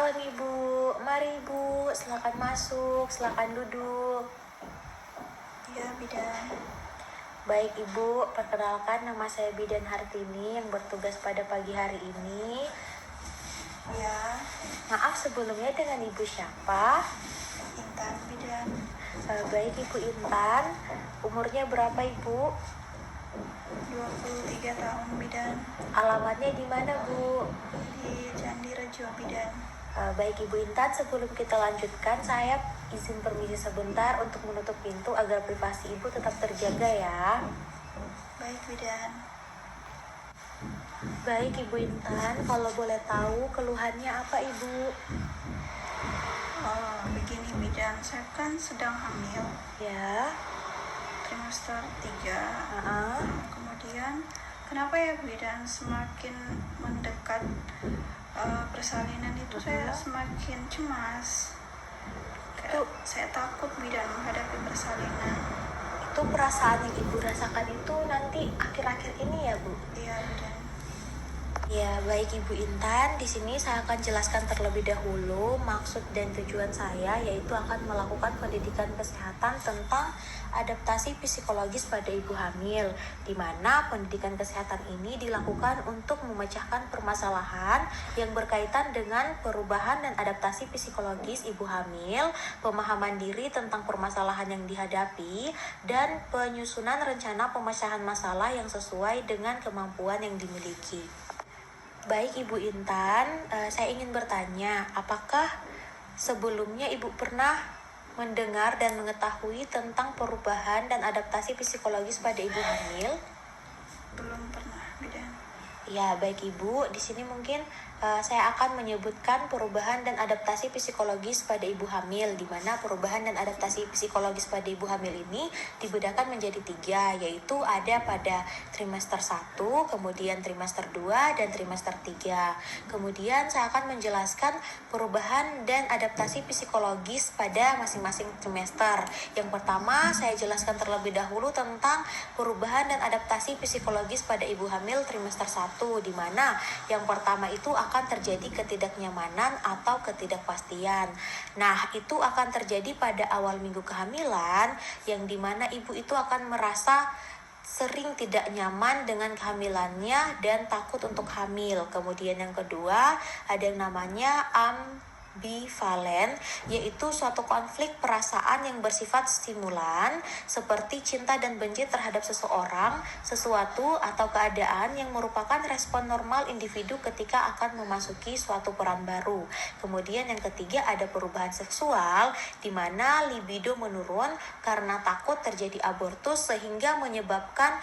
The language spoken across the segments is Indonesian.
malam Ibu. Mari Ibu, silakan masuk, silakan duduk. Ya, Bidan. Baik Ibu, perkenalkan nama saya Bidan Hartini yang bertugas pada pagi hari ini. Ya, Maaf sebelumnya, dengan Ibu siapa? Intan, Bidan. Baik Ibu Intan, umurnya berapa Ibu? 23 tahun, Bidan. Alamatnya di mana Bu? Di Candi Rejo, Bidan. Baik Ibu Intan, sebelum kita lanjutkan, saya izin permisi sebentar untuk menutup pintu agar privasi Ibu tetap terjaga ya. Baik, Bidan. Baik Ibu Intan, kalau boleh tahu keluhannya apa Ibu? Begini, Bidan. Saya kan sedang hamil, Ya. trimester 3. uh-uh. Kemudian, kenapa ya, Bidan, semakin mendekat persalinan itu saya semakin cemas. Saya takut, Bidan, menghadapi persalinan. Itu perasaan yang Ibu rasakan itu nanti akhir-akhir ini ya Bu? Iya, Bidan. Ya, baik Ibu Intan, di sini saya akan jelaskan terlebih dahulu maksud dan tujuan saya, yaitu akan melakukan pendidikan kesehatan tentang adaptasi psikologis pada ibu hamil, di mana pendidikan kesehatan ini dilakukan untuk memecahkan permasalahan yang berkaitan dengan perubahan dan adaptasi psikologis ibu hamil, pemahaman diri tentang permasalahan yang dihadapi, dan penyusunan rencana pemecahan masalah yang sesuai dengan kemampuan yang dimiliki. Baik Ibu Intan, saya ingin bertanya, apakah sebelumnya Ibu pernah mendengar dan mengetahui tentang perubahan dan adaptasi psikologis pada ibu hamil? Belum pernah, Bidan. Ya, baik Ibu, di sini mungkin saya akan menyebutkan perubahan dan adaptasi psikologis pada ibu hamil, di mana perubahan dan adaptasi psikologis pada ibu hamil ini dibedakan menjadi 3, yaitu ada pada trimester 1, kemudian trimester 2, dan trimester 3. Kemudian saya akan menjelaskan perubahan dan adaptasi psikologis pada masing-masing trimester. Yang pertama, saya jelaskan terlebih dahulu tentang perubahan dan adaptasi psikologis pada ibu hamil trimester 1, di mana yang pertama itu akan terjadi ketidaknyamanan atau ketidakpastian. Nah, itu akan terjadi pada awal minggu kehamilan, yang dimana ibu itu akan merasa sering tidak nyaman dengan kehamilannya dan takut untuk hamil. Kemudian yang kedua, ada yang namanya ambivalen, yaitu suatu konflik perasaan yang bersifat stimulan seperti cinta dan benci terhadap seseorang, sesuatu, atau keadaan yang merupakan respon normal individu ketika akan memasuki suatu peran baru. Kemudian yang ketiga, ada perubahan seksual di mana libido menurun karena takut terjadi abortus sehingga menyebabkan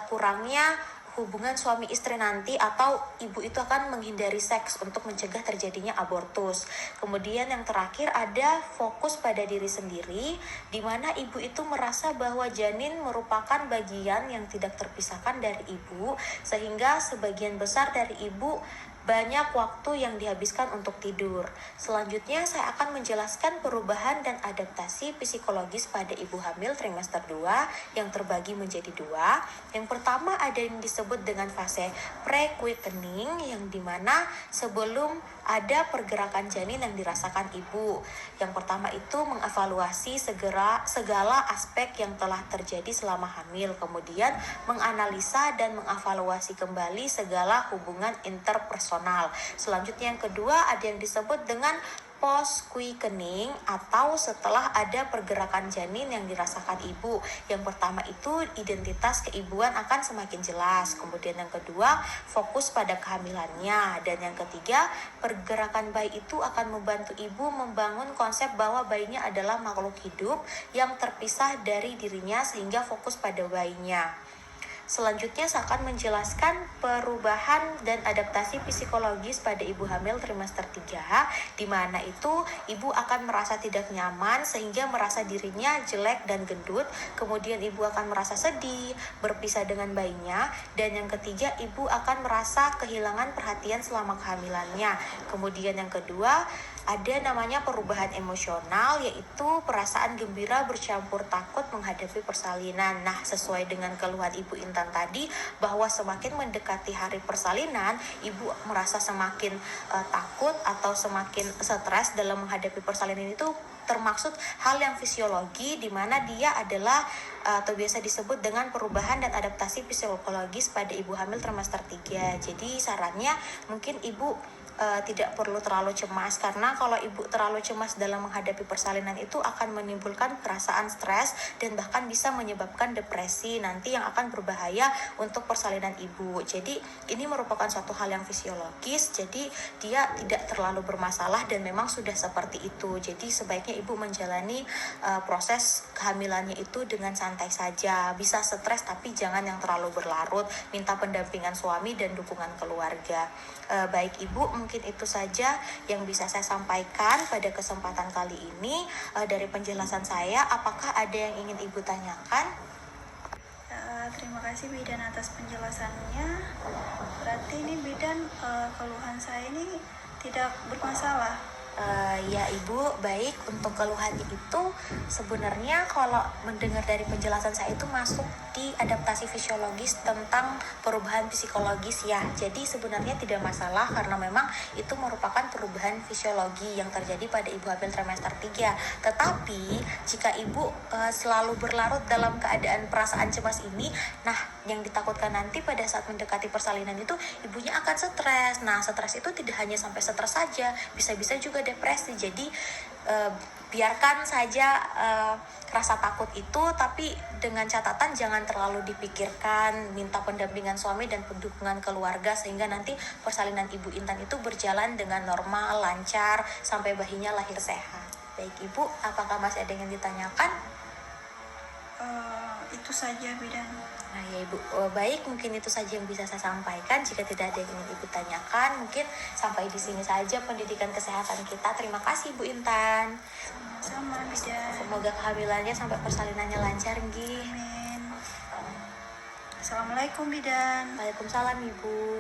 kurangnya hubungan suami istri nanti, atau ibu itu akan menghindari seks untuk mencegah terjadinya abortus. Kemudian yang terakhir, ada fokus pada diri sendiri, di mana ibu itu merasa bahwa janin merupakan bagian yang tidak terpisahkan dari ibu, sehingga sebagian besar dari ibu banyak waktu yang dihabiskan untuk tidur. Selanjutnya saya akan menjelaskan perubahan dan adaptasi psikologis pada ibu hamil trimester 2 yang terbagi menjadi 2. Yang pertama ada yang disebut dengan fase pre-quickening, yang dimana sebelum ada pergerakan janin yang dirasakan ibu. Yang pertama itu mengevaluasi segala aspek yang telah terjadi selama hamil, kemudian menganalisa dan mengevaluasi kembali segala hubungan interpersonal. Selanjutnya yang kedua ada yang disebut dengan post-quickening, atau setelah ada pergerakan janin yang dirasakan ibu. Yang pertama itu identitas keibuan akan semakin jelas. Kemudian yang kedua, fokus pada kehamilannya. Dan yang ketiga, pergerakan bayi itu akan membantu ibu membangun konsep bahwa bayinya adalah makhluk hidup yang terpisah dari dirinya sehingga fokus pada bayinya. Selanjutnya saya akan menjelaskan perubahan dan adaptasi psikologis pada ibu hamil trimester 3, di mana itu ibu akan merasa tidak nyaman sehingga merasa dirinya jelek dan gendut. Kemudian ibu akan merasa sedih, berpisah dengan bayinya. Dan yang ketiga, ibu akan merasa kehilangan perhatian selama kehamilannya. Kemudian yang kedua, ada namanya perubahan emosional, yaitu perasaan gembira bercampur takut menghadapi persalinan. Nah, sesuai dengan keluhan Ibu Intan tadi, bahwa semakin mendekati hari persalinan, Ibu merasa semakin takut atau semakin stres dalam menghadapi persalinan itu termaksud hal yang fisiologi, di mana dia adalah atau biasa disebut dengan perubahan dan adaptasi psikologis pada ibu hamil trimester 3. Jadi sarannya mungkin ibu tidak perlu terlalu cemas, karena kalau ibu terlalu cemas dalam menghadapi persalinan itu akan menimbulkan perasaan stres dan bahkan bisa menyebabkan depresi nanti yang akan berbahaya untuk persalinan ibu. Jadi ini merupakan suatu hal yang fisiologis, jadi dia tidak terlalu bermasalah dan memang sudah seperti itu. Jadi sebaiknya ibu menjalani proses kehamilannya itu dengan santai saja. Bisa stres tapi jangan yang terlalu berlarut. Minta pendampingan suami dan dukungan keluarga. Baik ibu, mungkin itu saja yang bisa saya sampaikan pada kesempatan kali ini. Dari penjelasan saya, apakah ada yang ingin ibu tanyakan? Terima kasih bidan atas penjelasannya. Berarti ini bidan keluhan saya ini tidak bermasalah. Ya ibu, baik, untuk keluhan itu sebenarnya kalau mendengar dari penjelasan saya itu masuk di adaptasi fisiologis tentang perubahan psikologis ya. Jadi sebenarnya tidak masalah karena memang itu merupakan perubahan fisiologi yang terjadi pada ibu hamil trimester 3. Tetapi jika ibu selalu berlarut dalam keadaan perasaan cemas ini, nah yang ditakutkan nanti pada saat mendekati persalinan itu ibunya akan stres. Nah, stres itu tidak hanya sampai stres saja, bisa-bisa juga depresi. Jadi biarkan saja rasa takut itu, tapi dengan catatan jangan terlalu dipikirkan. Minta pendampingan suami dan dukungan keluarga sehingga nanti persalinan ibu Intan itu berjalan dengan normal, lancar sampai bayinya lahir sehat. Baik ibu, apakah masih ada yang ditanyakan? Itu saja bidan. Nah ya ibu, baik, mungkin itu saja yang bisa saya sampaikan. Jika tidak ada yang ingin ibu tanyakan, mungkin sampai di sini saja pendidikan kesehatan kita. Terima kasih Bu Intan. Sama bidan. Semoga kehamilannya sampai persalinannya lancar, nggih. Amin. Assalamualaikum bidan. Waalaikumsalam ibu.